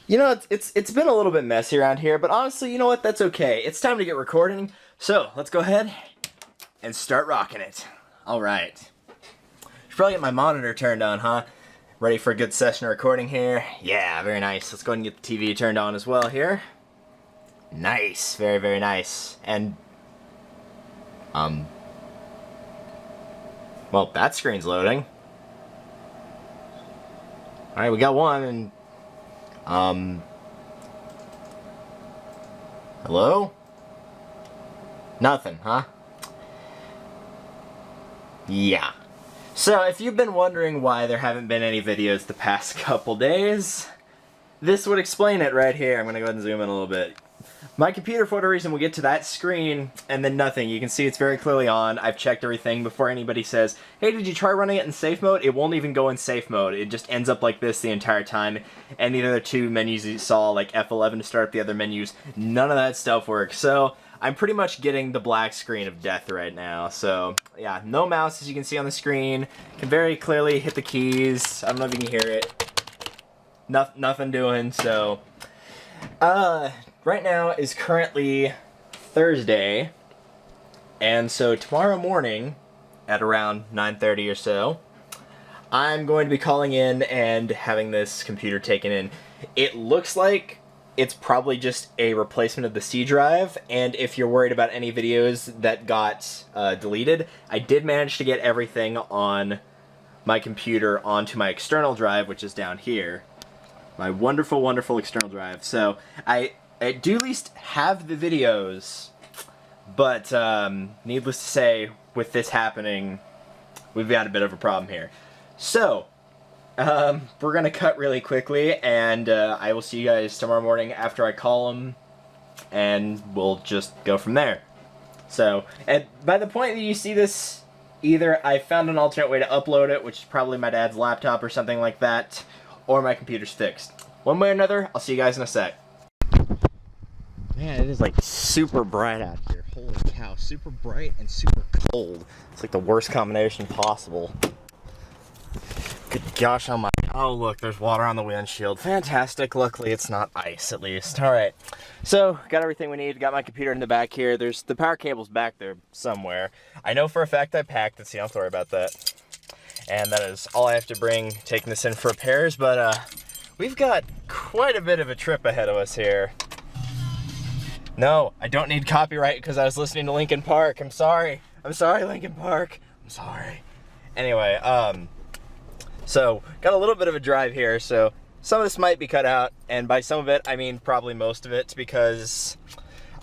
You know, it's been a little bit messy around here, but honestly, you know what? That's okay. It's time to get recording. So let's go ahead and start rocking it. All right. Should probably get my monitor turned on, huh? Ready for a good session of recording here? Yeah, very nice. Let's go ahead and get the TV turned on as well here. Nice, very, very nice. And well, that screen's loading. All right, we got one, and hello? Nothing, huh? Yeah. So, if you've been wondering why there haven't been any videos the past couple days, this would explain it right here. I'm gonna go ahead and zoom in a little bit. My computer, for whatever reason, will get to that screen, and then nothing. You can see it's very clearly on. I've checked everything before anybody says, hey, did you try running it in safe mode? It won't even go in safe mode. It just ends up like this the entire time. And the other two menus you saw, like F11 to start up the other menus, none of that stuff works. So, I'm pretty much getting the black screen of death right now. So, yeah, no mouse, as you can see on the screen. Can very clearly hit the keys. I don't know if you can hear it. Nothing doing, so... right now is currently Thursday, and so tomorrow morning at around 9:30 or so, I'm going to be calling in and having this computer taken in. It looks like it's probably just a replacement of the C drive, and if you're worried about any videos that got deleted, I did manage to get everything on my computer onto my external drive, which is down here. My wonderful, wonderful external drive. So, I do at least have the videos, but needless to say, with this happening, we've got a bit of a problem here. So, we're going to cut really quickly, and I will see you guys tomorrow morning after I call them, and we'll just go from there. So, and by the point that you see this, either I found an alternate way to upload it, which is probably my dad's laptop or something like that, or my computer's fixed. One way or another, I'll see you guys in a sec. Man, it is like super bright out here. Holy cow, super bright and super cold. It's like the worst combination possible. Good gosh, oh look, there's water on the windshield. Fantastic, luckily it's not ice at least. Alright, so got everything we need. Got my computer in the back here. There's the power cable's back there somewhere. I know for a fact I packed it, so you don't have to worry about that. And that is all I have to bring taking this in for repairs, but we've got quite a bit of a trip ahead of us here. No, I don't need copyright because I was listening to Linkin Park. I'm sorry. I'm sorry, Linkin Park. I'm sorry. Anyway, so got a little bit of a drive here, so some of this might be cut out, and by some of it, I mean probably most of it, because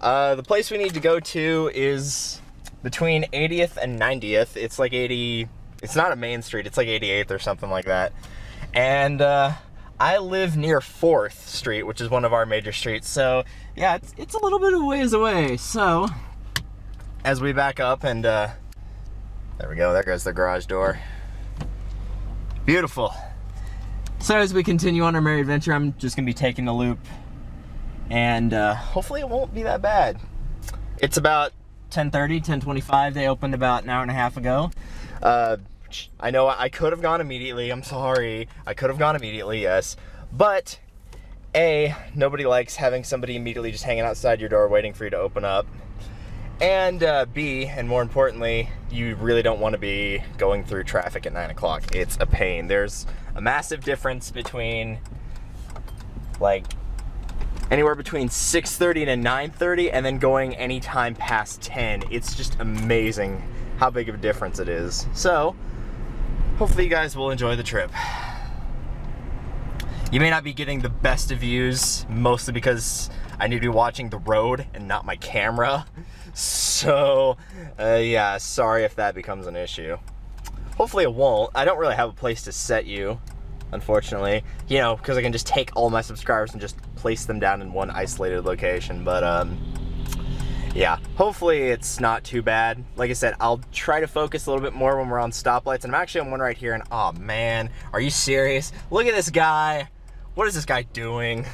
the place we need to go to is between 80th and 90th. It's like 80... It's not a main street, it's like 88th or something like that. And I live near 4th Street, which is one of our major streets, so yeah, it's a little bit of a ways away. So, as we back up and, there we go, there goes the garage door. Beautiful. So as we continue on our merry adventure, I'm just gonna be taking the loop, and hopefully it won't be that bad. It's about 10:30, 10:25, they opened about an hour and a half ago. I know I could have gone immediately, I'm sorry. I could have gone immediately, yes. But, A, nobody likes having somebody immediately just hanging outside your door waiting for you to open up. And B, and more importantly, you really don't want to be going through traffic at 9 o'clock. It's a pain. There's a massive difference between, like, anywhere between 6:30 to 9:30 and then going any time past 10. It's just amazing how big of a difference it is. So, hopefully you guys will enjoy the trip. You may not be getting the best of views, mostly because I need to be watching the road and not my camera. So, yeah, sorry if that becomes an issue. Hopefully it won't. I don't really have a place to set you, unfortunately. You know, because I can just take all my subscribers and just place them down in one isolated location. But, yeah, hopefully it's not too bad. Like I said, I'll try to focus a little bit more when we're on stoplights. And I'm actually on one right here, and oh man, are you serious? Look at this guy. What is this guy doing?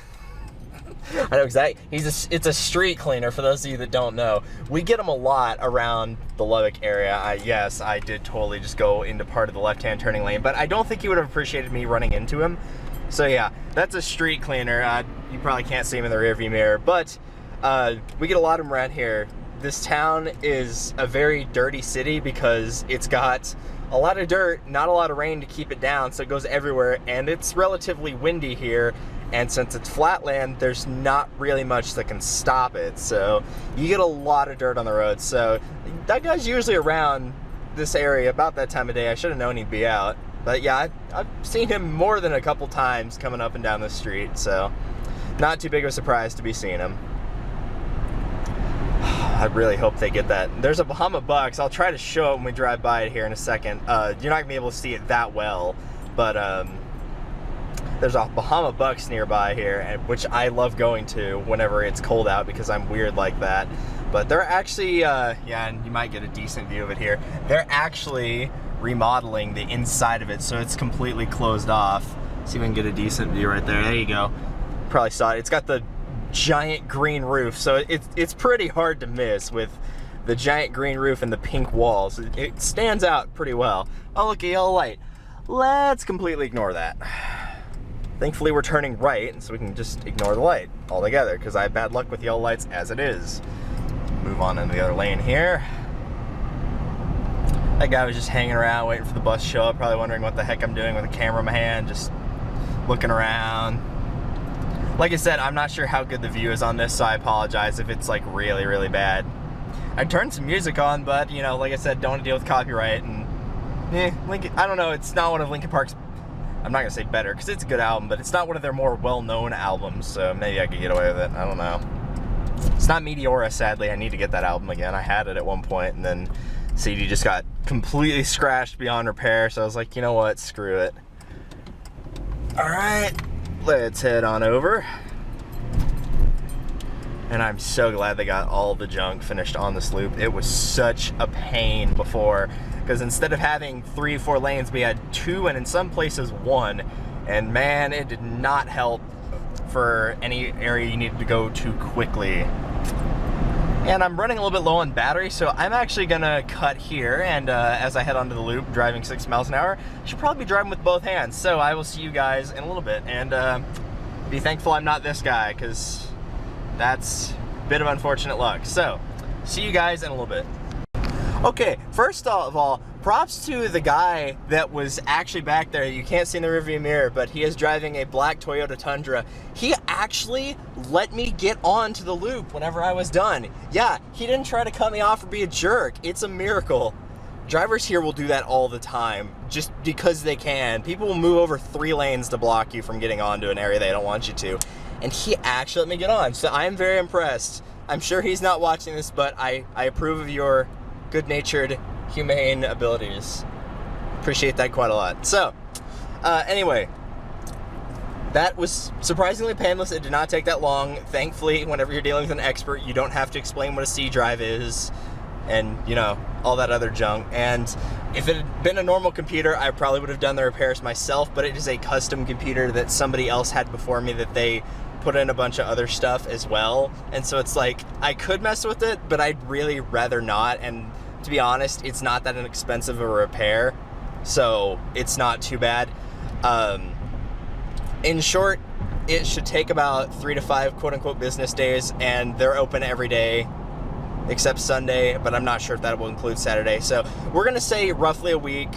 I know exactly. It's a street cleaner, for those of you that don't know. We get them a lot around the Lubbock area. Yes, I did totally just go into part of the left-hand turning lane, but I don't think he would have appreciated me running into him. So yeah, that's a street cleaner. you probably can't see him in the rearview mirror, but we get a lot of them around here. This town is a very dirty city because it's got a lot of dirt, not a lot of rain to keep it down, so it goes everywhere, and it's relatively windy here, and since it's flatland, there's not really much that can stop it, so you get a lot of dirt on the road. So that guy's usually around this area about that time of day. I should have known he'd be out, but yeah, I've seen him more than a couple times coming up and down the street, so not too big of a surprise to be seeing him. I really hope they get that. There's a Bahama Bucks. I'll try to show it when we drive by it here in a second. You're not gonna be able to see it that well, but there's a Bahama Bucks nearby here, which I love going to whenever it's cold out because I'm weird like that. But they're actually, yeah, and you might get a decent view of it here. They're actually remodeling the inside of it, so it's completely closed off. See if we can get a decent view right there. There you go. Probably saw it. It's got the giant green roof, so it's pretty hard to miss with the giant green roof and the pink walls. It stands out pretty well. Oh, look, a yellow light. Let's completely ignore that. Thankfully we're turning right, so we can just ignore the light altogether, because I have bad luck with yellow lights as it is. Move on into the other lane here. That guy was just hanging around waiting for the bus to show up, probably wondering what the heck I'm doing with a camera in my hand, just looking around. Like I said, I'm not sure how good the view is on this, so I apologize if it's like really, really bad. I turned some music on, but you know, like I said, don't want to deal with copyright, and Linkin, I don't know, it's not one of Linkin Park's, I'm not gonna say better, because it's a good album, but it's not one of their more well-known albums, so maybe I could get away with it, I don't know. It's not Meteora, sadly. I need to get that album again. I had it at one point, and then CD just got completely scratched beyond repair, so I was like, you know what, screw it. Alright. Let's head on over. And I'm so glad they got all the junk finished on this loop. It was such a pain before, because instead of having 3-4 lanes, we had 2 and in some places 1. And man, it did not help for any area you needed to go to quickly. And I'm running a little bit low on battery, so I'm actually gonna cut here, and as I head onto the loop, driving 6 miles an hour, I should probably be driving with both hands. So I will see you guys in a little bit, and be thankful I'm not this guy, because that's a bit of unfortunate luck. So, see you guys in a little bit. Okay, first of all, props to the guy that was actually back there. You can't see in the rearview mirror, but he is driving a black Toyota Tundra. He actually let me get onto the loop whenever I was done. Yeah, he didn't try to cut me off or be a jerk. It's a miracle. Drivers here will do that all the time, just because they can. People will move over 3 lanes to block you from getting onto an area they don't want you to. And he actually let me get on, so I'm very impressed. I'm sure he's not watching this, but I approve of your good-natured, humane abilities. Appreciate that quite a lot. So, anyway, that was surprisingly painless. It did not take that long. Thankfully, whenever you're dealing with an expert, you don't have to explain what a C drive is and, you know, all that other junk. And if it had been a normal computer, I probably would have done the repairs myself, but it is a custom computer that somebody else had before me that they put in a bunch of other stuff as well. And so it's like, I could mess with it, but I'd really rather not. And to be honest, it's not that inexpensive of a repair, so it's not too bad. In short, it should take about 3 to 5 quote-unquote business days, and they're open every day except Sunday, but I'm not sure if that will include Saturday. So we're gonna say roughly a week.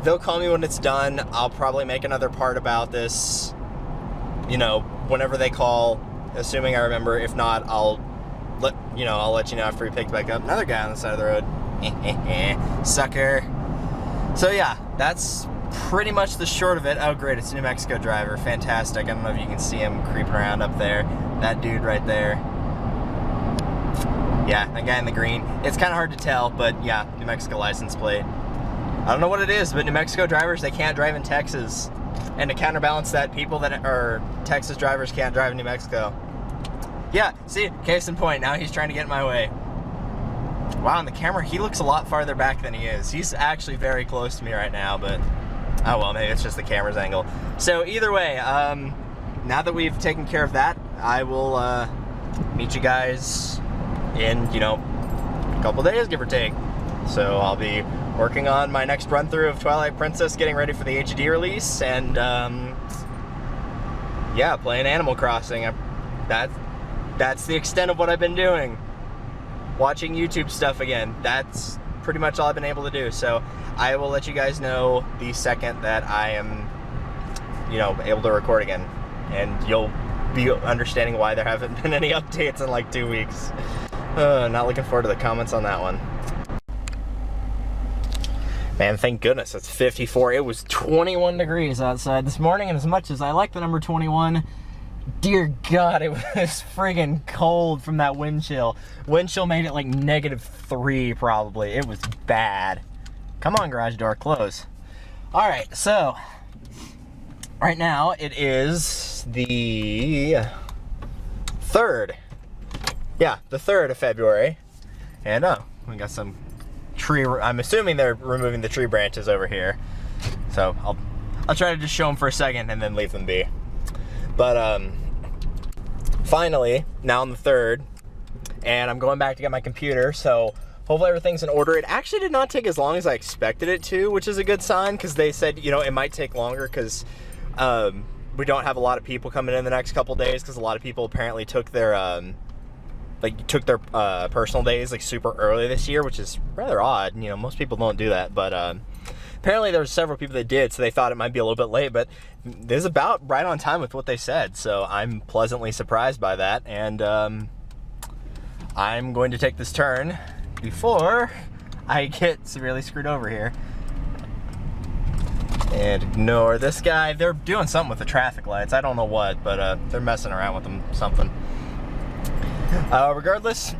They'll call me when it's done. I'll probably make another part about this, you know, whenever they call, assuming I remember. If not, I'll let you know after we pick back up. Another guy on the side of the road. Sucker. So yeah, that's pretty much the short of it. Oh great, it's a New Mexico driver. Fantastic. I don't know if you can see him creeping around up there. That dude right there. Yeah, that guy in the green. It's kind of hard to tell, but yeah, New Mexico license plate. I don't know what it is, but New Mexico drivers, they can't drive in Texas. And to counterbalance that, people that are Texas drivers can't drive in New Mexico. Yeah, see, case in point, now he's trying to get in my way. Wow, on the camera, he looks a lot farther back than he is. He's actually very close to me right now, but oh well, maybe it's just the camera's angle. So either way, now that we've taken care of that, I will meet you guys in, you know, a couple days, give or take. So I'll be working on my next run through of Twilight Princess, getting ready for the HD release, and yeah, playing Animal Crossing. That's the extent of what I've been doing. Watching YouTube stuff again. That's pretty much all I've been able to do. So I will let you guys know the second that I am, you know, able to record again. And you'll be understanding why there haven't been any updates in like 2 weeks. Not looking forward to the comments on that one. Man, thank goodness it's 54. It was 21 degrees outside this morning, and as much as I like the number 21, dear God, it was friggin' cold from that wind chill. Wind chill made it like -3 probably. It was bad. Come on, garage door, close. All right, so right now it is the 3rd. Yeah, the 3rd of February. And we got some tree, I'm assuming they're removing the tree branches over here. So I'll try to just show them for a second and then leave them be. But finally, now on the 3rd, and I'm going back to get my computer, so hopefully everything's in order. It actually did not take as long as I expected it to, which is a good sign, because they said, you know, it might take longer because we don't have a lot of people coming in the next couple days, because a lot of people apparently took their personal days like super early this year, which is rather odd. You know, most people don't do that, but apparently there were several people that did, so they thought it might be a little bit late, but this is about right on time with what they said, so I'm pleasantly surprised by that. And I'm going to take this turn before I get severely screwed over here. And ignore this guy. They're doing something with the traffic lights. I don't know what, but they're messing around with them, something. Regardless,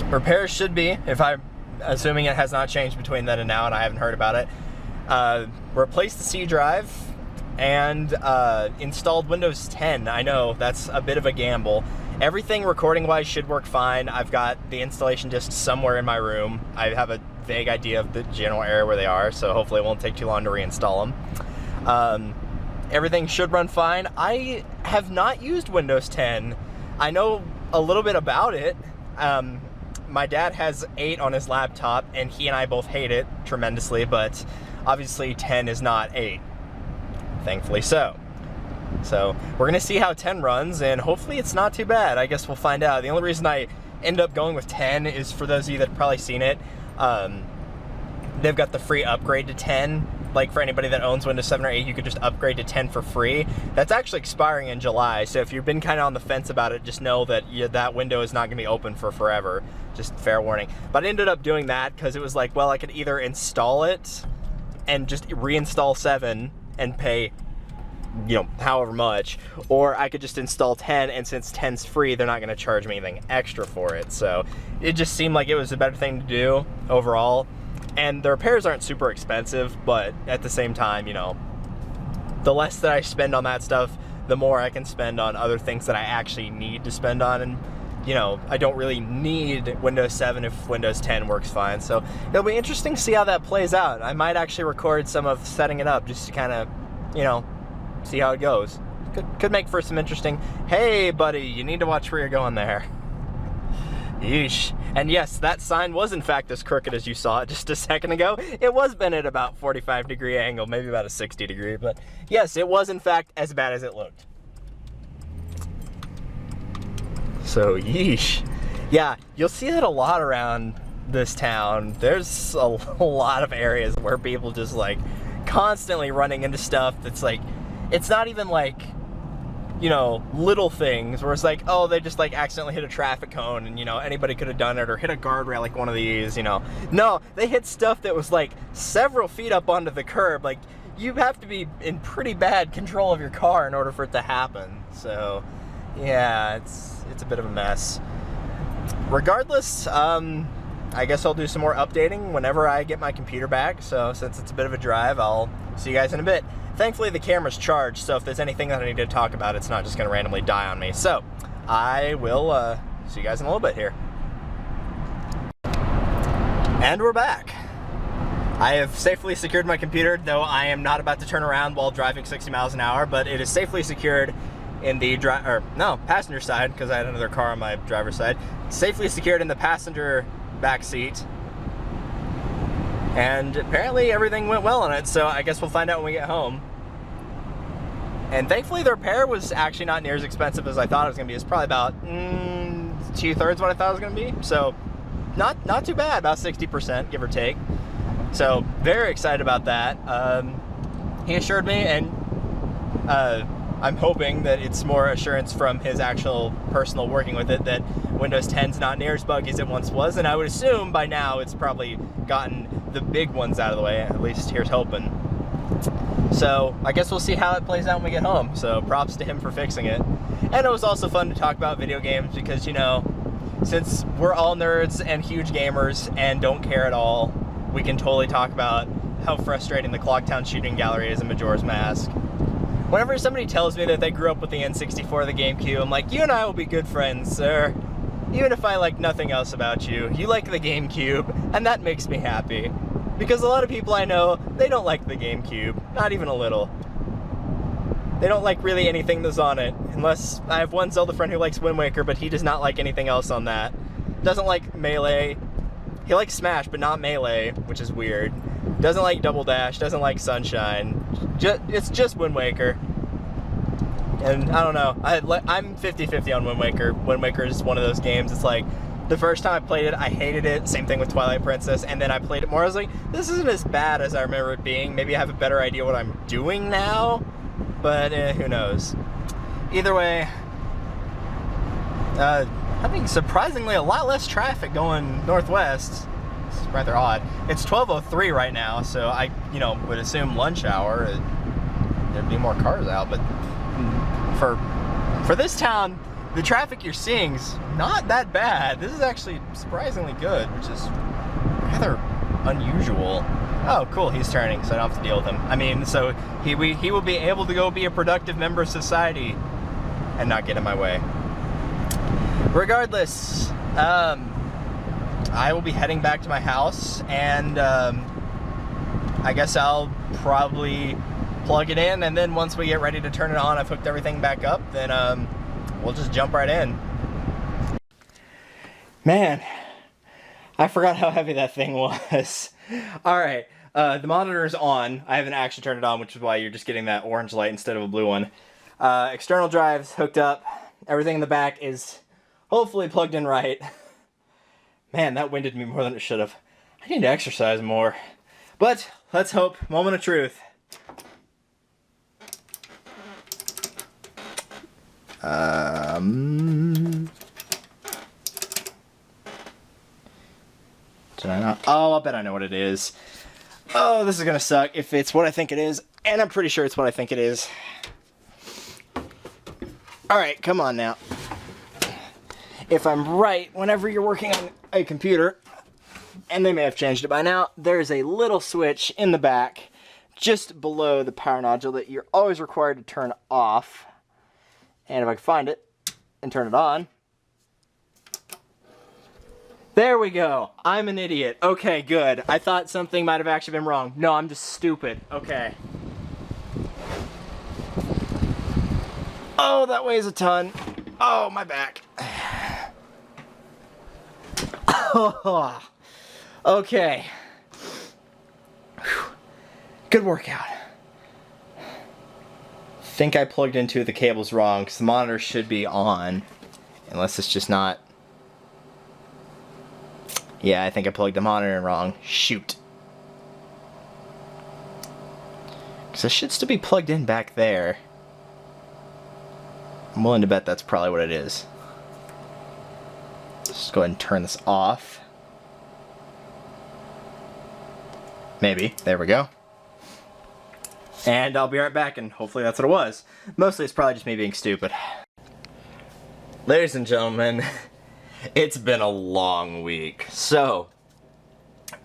repairs should be, if I'm assuming it has not changed between then and now and I haven't heard about it, replace the C drive and installed Windows 10. I know that's a bit of a gamble. Everything recording wise should work fine. I've got the installation discs somewhere in my room. I have a vague idea of the general area where they are, so hopefully it won't take too long to reinstall them. Everything should run fine. I have not used Windows 10. I know a little bit about it. My dad has 8 on his laptop, and he and I both hate it tremendously, but obviously 10 is not 8. Thankfully so. So we're gonna see how 10 runs, and hopefully it's not too bad. I guess we'll find out. The only reason I end up going with 10 is for those of you that have probably seen it. They've got the free upgrade to 10. Like for anybody that owns Windows 7 or 8, you could just upgrade to 10 for free. That's actually expiring in July, so if you've been kind of on the fence about it, just know that that window is not going to be open for forever. Just fair warning. But I ended up doing that because it was like, well, I could either install it and just reinstall 7 and pay, you know, however much, or I could just install 10, and since 10's free, they're not going to charge me anything extra for it. So it just seemed like it was a better thing to do overall. And the repairs aren't super expensive, but at the same time, you know, the less that I spend on that stuff, the more I can spend on other things that I actually need to spend on. And, you know, I don't really need Windows 7 if Windows 10 works fine. So it'll be interesting to see how that plays out. I might actually record some of setting it up just to kind of, you know, see how it goes. Could make for some interesting, hey buddy, you need to watch where you're going there. Yeesh. And yes, that sign was in fact as crooked as you saw it just a second ago. It was bent at about 45-degree angle, maybe about a 60-degree, but yes, it was in fact as bad as it looked. So yeesh. Yeah, you'll see that a lot around this town. There's a lot of areas where people just like constantly running into stuff that's like, it's not even like, you know, little things where it's like, oh, they just like accidentally hit a traffic cone and, you know, anybody could have done it, or hit a guardrail like one of these, you know. No, they hit stuff that was like several feet up onto the curb. Like, you have to be in pretty bad control of your car in order for it to happen. So yeah, it's a bit of a mess. Regardless, I guess I'll do some more updating whenever I get my computer back. So since it's a bit of a drive, I'll see you guys in a bit. Thankfully, the camera's charged, so if there's anything that I need to talk about, it's not just going to randomly die on me. So, I will see you guys in a little bit here. And we're back. I have safely secured my computer, though I am not about to turn around while driving 60 miles an hour, but it is safely secured in the passenger side, because I had another car on my driver's side. Safely secured in the passenger back seat. And apparently everything went well on it, so I guess we'll find out when we get home. And thankfully the repair was actually not near as expensive as I thought it was going to be. It's probably about 2/3 what I thought it was going to be. So not too bad, about 60%, give or take. So very excited about that. He assured me, and I'm hoping that it's more assurance from his actual personal working with it, that Windows 10's not near as buggy as it once was, and I would assume by now it's probably gotten the big ones out of the way, at least here's hoping. So I guess we'll see how it plays out when we get home, so props to him for fixing it. And it was also fun to talk about video games because, you know, since we're all nerds and huge gamers and don't care at all, we can totally talk about how frustrating the Clocktown shooting gallery is in Majora's Mask. Whenever somebody tells me that they grew up with the N64 or the GameCube, I'm like, you and I will be good friends, sir. Even if I like nothing else about you, you like the GameCube, and that makes me happy. Because a lot of people I know, they don't like the GameCube, not even a little. They don't like really anything that's on it, unless I have one Zelda friend who likes Wind Waker, but he does not like anything else on that. Doesn't like Melee. He likes Smash, but not Melee, which is weird. Doesn't like Double Dash, doesn't like Sunshine. It's just Wind Waker. And I don't know, I'm 50-50 on Wind Waker. Wind Waker is one of those games, it's like, the first time I played it, I hated it. Same thing with Twilight Princess. And then I played it more, I was like, this isn't as bad as I remember it being. Maybe I have a better idea what I'm doing now, but who knows. Either way, having surprisingly a lot less traffic going northwest. It's rather odd. It's 12:03 right now, so I, you know, would assume lunch hour, there'd be more cars out, but for this town, the traffic you're seeing's not that bad. This is actually surprisingly good, which is rather unusual. Oh, cool, he's turning, so I don't have to deal with him. I mean, so he will be able to go be a productive member of society and not get in my way. Regardless, I will be heading back to my house, and I guess I'll probably plug it in, and then once we get ready to turn it on, I've hooked everything back up, then we'll just jump right in. Man, I forgot how heavy that thing was. Alright, the monitor's on. I haven't actually turned it on, which is why you're just getting that orange light instead of a blue one. External drive's hooked up. Everything in the back is hopefully plugged in right. Man, that winded me more than it should have. I need to exercise more. But, let's hope. Moment of truth. Did I not? Oh, I'll bet I know what it is. Oh, this is gonna suck if it's what I think it is, and I'm pretty sure it's what I think it is. Alright, come on now. If I'm right, whenever you're working on a computer, and they may have changed it by now, there's a little switch in the back, just below the power nodule, that you're always required to turn off. And if I can find it and turn it on. There we go. I'm an idiot. Okay, good. I thought something might have actually been wrong. No, I'm just stupid. Okay. Oh, that weighs a ton. Oh, my back. Okay. Good workout. Think I plugged into the cables wrong, because the monitor should be on, unless it's just not. Yeah, I think I plugged the monitor in wrong. Shoot. Because it should still be plugged in back there. I'm willing to bet that's probably what it is. Let's just go ahead and turn this off. Maybe. There we go. And I'll be right back, and hopefully that's what it was. Mostly it's probably just me being stupid. Ladies and gentlemen, it's been a long week. So,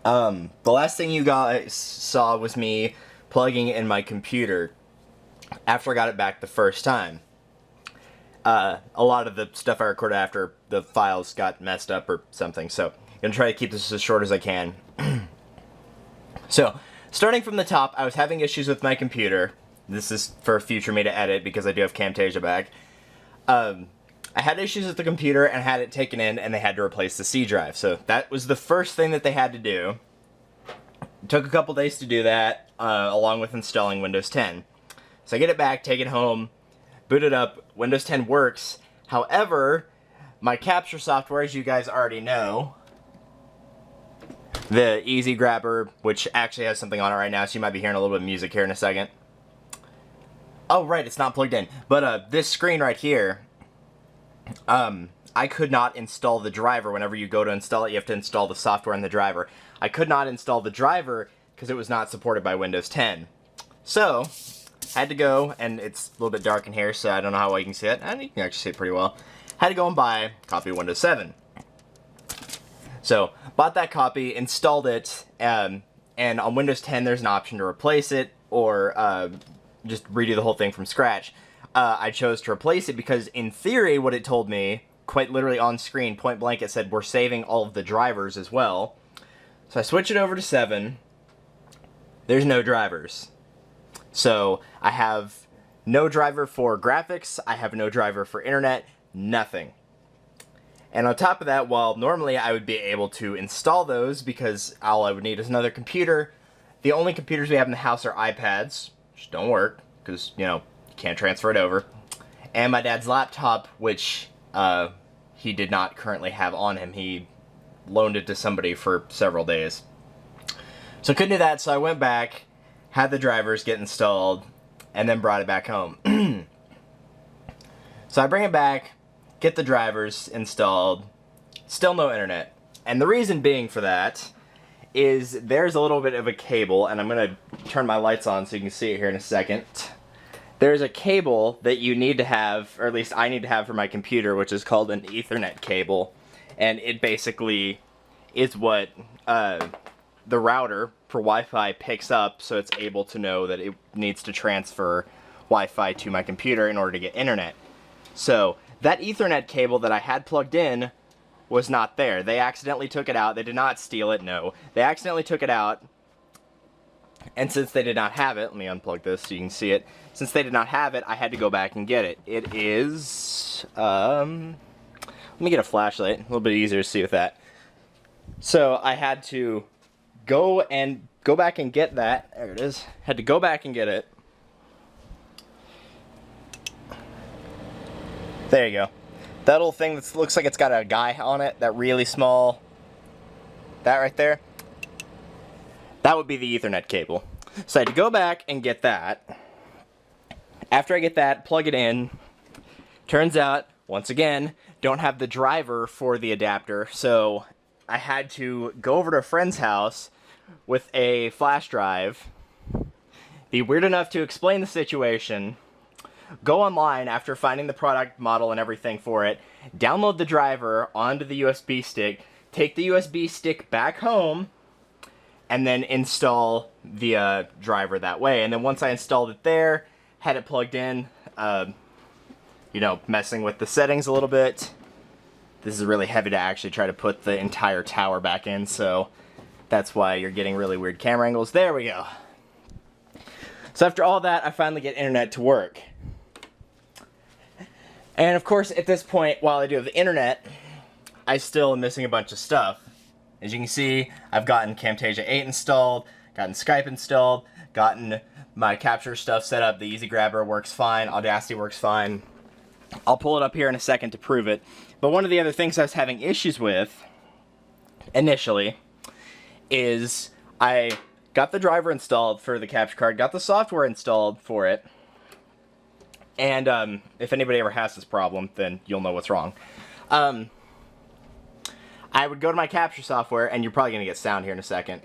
the last thing you guys saw was me plugging in my computer after I got it back the first time. A lot of the stuff I recorded after the files got messed up or something, so I'm gonna try to keep this as short as I can. So, starting from the top, I was having issues with my computer. This is for future me to edit because I do have Camtasia back. I had issues with the computer and had it taken in, and they had to replace the C drive. So that was the first thing that they had to do. It took a couple days to do that, along with installing Windows 10. So I get it back, take it home, boot it up, Windows 10 works. However, my capture software, as you guys already know, the Easy Grabber, which actually has something on it right now, so you might be hearing a little bit of music here in a second. Oh, right, it's not plugged in. But this screen right here, I could not install the driver. Whenever you go to install it, you have to install the software and the driver. I could not install the driver because it was not supported by Windows 10. So, had to go, and it's a little bit dark in here, so I don't know how well you can see it. And you can actually see it pretty well. Had to go and buy a copy of Windows 7. So, bought that copy, installed it, and on Windows 10 there's an option to replace it or just redo the whole thing from scratch. I chose to replace it because in theory what it told me, quite literally on screen, point blank, it said we're saving all of the drivers as well. So I switch it over to 7. There's no drivers. So I have no driver for graphics, I have no driver for internet, nothing. And on top of that, while normally I would be able to install those because all I would need is another computer, the only computers we have in the house are iPads, which don't work because, you know, you can't transfer it over, and my dad's laptop, which he did not currently have on him. He loaned it to somebody for several days. So I couldn't do that, so I went back, had the drivers get installed, and then brought it back home. So I bring it back, get the drivers installed, still no internet. And the reason being for that is there's a little bit of a cable, and I'm going to turn my lights on so you can see it here in a second. There's a cable that you need to have, or at least I need to have for my computer, which is called an Ethernet cable. And it basically is what the router for Wi-Fi picks up, so it's able to know that it needs to transfer Wi-Fi to my computer in order to get internet. So that Ethernet cable that I had plugged in was not there. They accidentally took it out. They did not steal it, no. They accidentally took it out, and since they did not have it, let me unplug this so you can see it. Since they did not have it, I had to go back and get it. It is, let me get a flashlight, a little bit easier to see with that. So I had to go back and get that. There it is. Had to go back and get it. There you go. That little thing that looks like it's got a guy on it, that really small, that right there, that would be the Ethernet cable. So I had to go back and get that. After I get that, plug it in. Turns out, once again, don't have the driver for the adapter, so I had to go over to a friend's house with a flash drive, be weird enough to explain the situation, go online after finding the product model and everything for it, download the driver onto the USB stick, take the USB stick back home, and then install the driver that way. And then once I installed it there, had it plugged in, you know, messing with the settings a little bit. This is really heavy to actually try to put the entire tower back in, so that's why you're getting really weird camera angles. There we go. So after all that, I finally get internet to work. And of course, at this point, while I do have the internet, I still am missing a bunch of stuff. As you can see, I've gotten Camtasia 8 installed, gotten Skype installed, gotten my capture stuff set up, the Easy Grabber works fine, Audacity works fine. I'll pull it up here in a second to prove it. But one of the other things I was having issues with, initially, is I got the driver installed for the capture card, got the software installed for it, and if anybody ever has this problem, then you'll know what's wrong. I would go to my capture software, and you're probably going to get sound here in a second.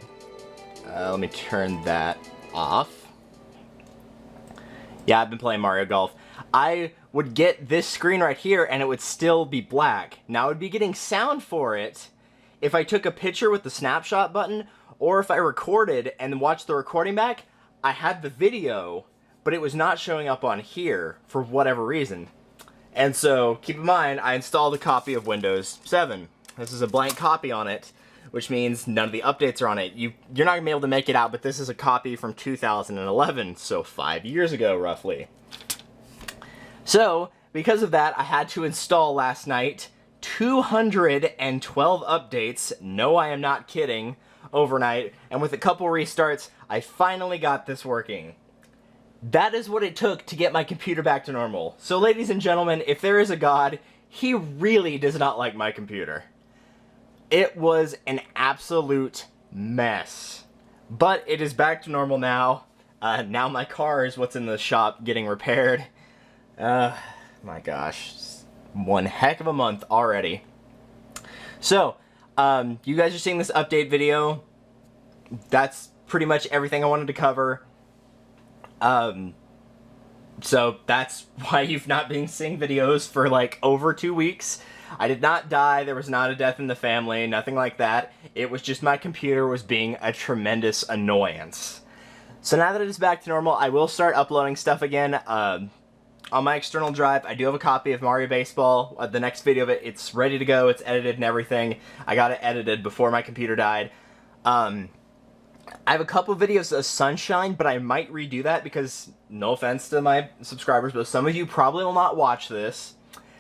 Let me turn that off. Yeah, I've been playing Mario Golf. I would get this screen right here, and it would still be black. Now, I would be getting sound for it if I took a picture with the snapshot button, or if I recorded and watched the recording back. I had the video, but it was not showing up on here for whatever reason. And so, keep in mind, I installed a copy of Windows 7. This is a blank copy on it, which means none of the updates are on it. You're not going to be able to make it out, but this is a copy from 2011, so 5 years ago, roughly. So, because of that, I had to install last night 212 updates, no I am not kidding, overnight, and with a couple restarts, I finally got this working. That is what it took to get my computer back to normal. So ladies and gentlemen, if there is a God, he really does not like my computer. It was an absolute mess. But it is back to normal now. Now my car is what's in the shop getting repaired. My gosh. One heck of a month already. So, you guys are seeing this update video. That's pretty much everything I wanted to cover. So that's why you've not been seeing videos for like over 2 weeks. I did not die, there was not a death in the family, nothing like that. It was just my computer was being a tremendous annoyance. So now that it is back to normal, I will start uploading stuff again. On my external drive, I do have a copy of Mario Baseball. The next video of it, it's ready to go, it's edited and everything. I got it edited before my computer died. I have a couple videos of Sunshine, but I might redo that because, no offense to my subscribers, but some of you probably will not watch this.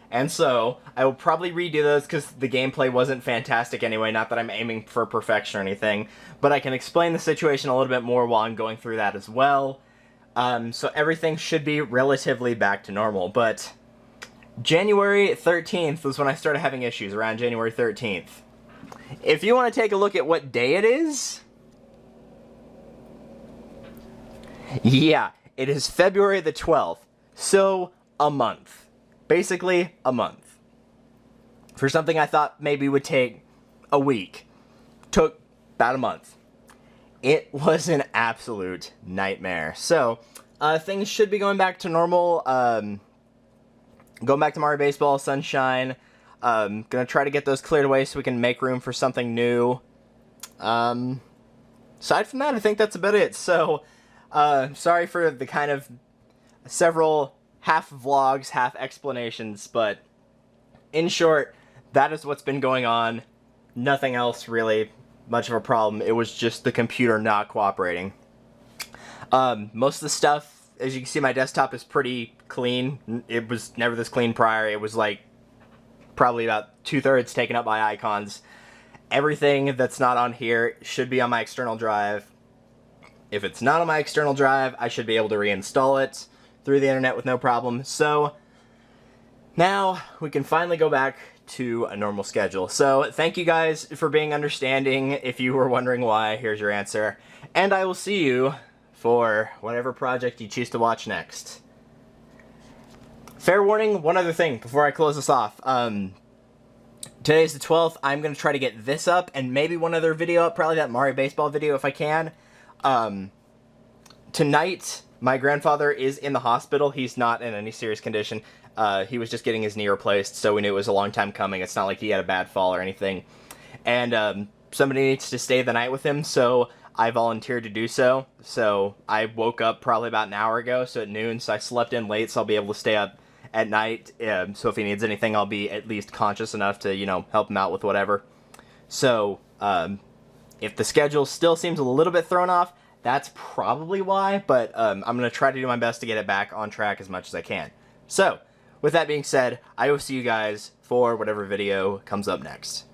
And so, I will probably redo those because the gameplay wasn't fantastic anyway, not that I'm aiming for perfection or anything. But I can explain the situation a little bit more while I'm going through that as well. So everything should be relatively back to normal, but January 13th was when I started having issues, around January 13th. If you want to take a look at what day it is, yeah, it is February the 12th, so a month. Basically, a month. For something I thought maybe would take a week, took about a month. It was an absolute nightmare. So, things should be going back to normal. Going back to Mario Baseball, Sunshine. Gonna try to get those cleared away so we can make room for something new. Aside from that, I think that's about it. So, sorry for the kind of several half vlogs, half explanations, but in short, that is what's been going on. Nothing else really much of a problem. It was just the computer not cooperating. Most of the stuff, as you can see, my desktop is pretty clean. It was never this clean prior. It was like probably about 2/3 taken up by icons. Everything that's not on here should be on my external drive. If it's not on my external drive, I should be able to reinstall it through the internet with no problem. So now we can finally go back to a normal schedule. So thank you guys for being understanding. If you were wondering why, here's your answer. And I will see you for whatever project you choose to watch next. Fair warning, one other thing before I close this off. Today's the 12th. I'm going to try to get this up and maybe one other video up, probably that Mario Baseball video if I can. Tonight, my grandfather is in the hospital. He's not in any serious condition. He was just getting his knee replaced, so we knew it was a long time coming. It's not like he had a bad fall or anything. And somebody needs to stay the night with him, so I volunteered to do so. So I woke up probably about an hour ago, so at noon, so I slept in late, so I'll be able to stay up at night. So if he needs anything, I'll be at least conscious enough to, you know, help him out with whatever. So, if the schedule still seems a little bit thrown off, that's probably why, but I'm going to try to do my best to get it back on track as much as I can. So, with that being said, I will see you guys for whatever video comes up next.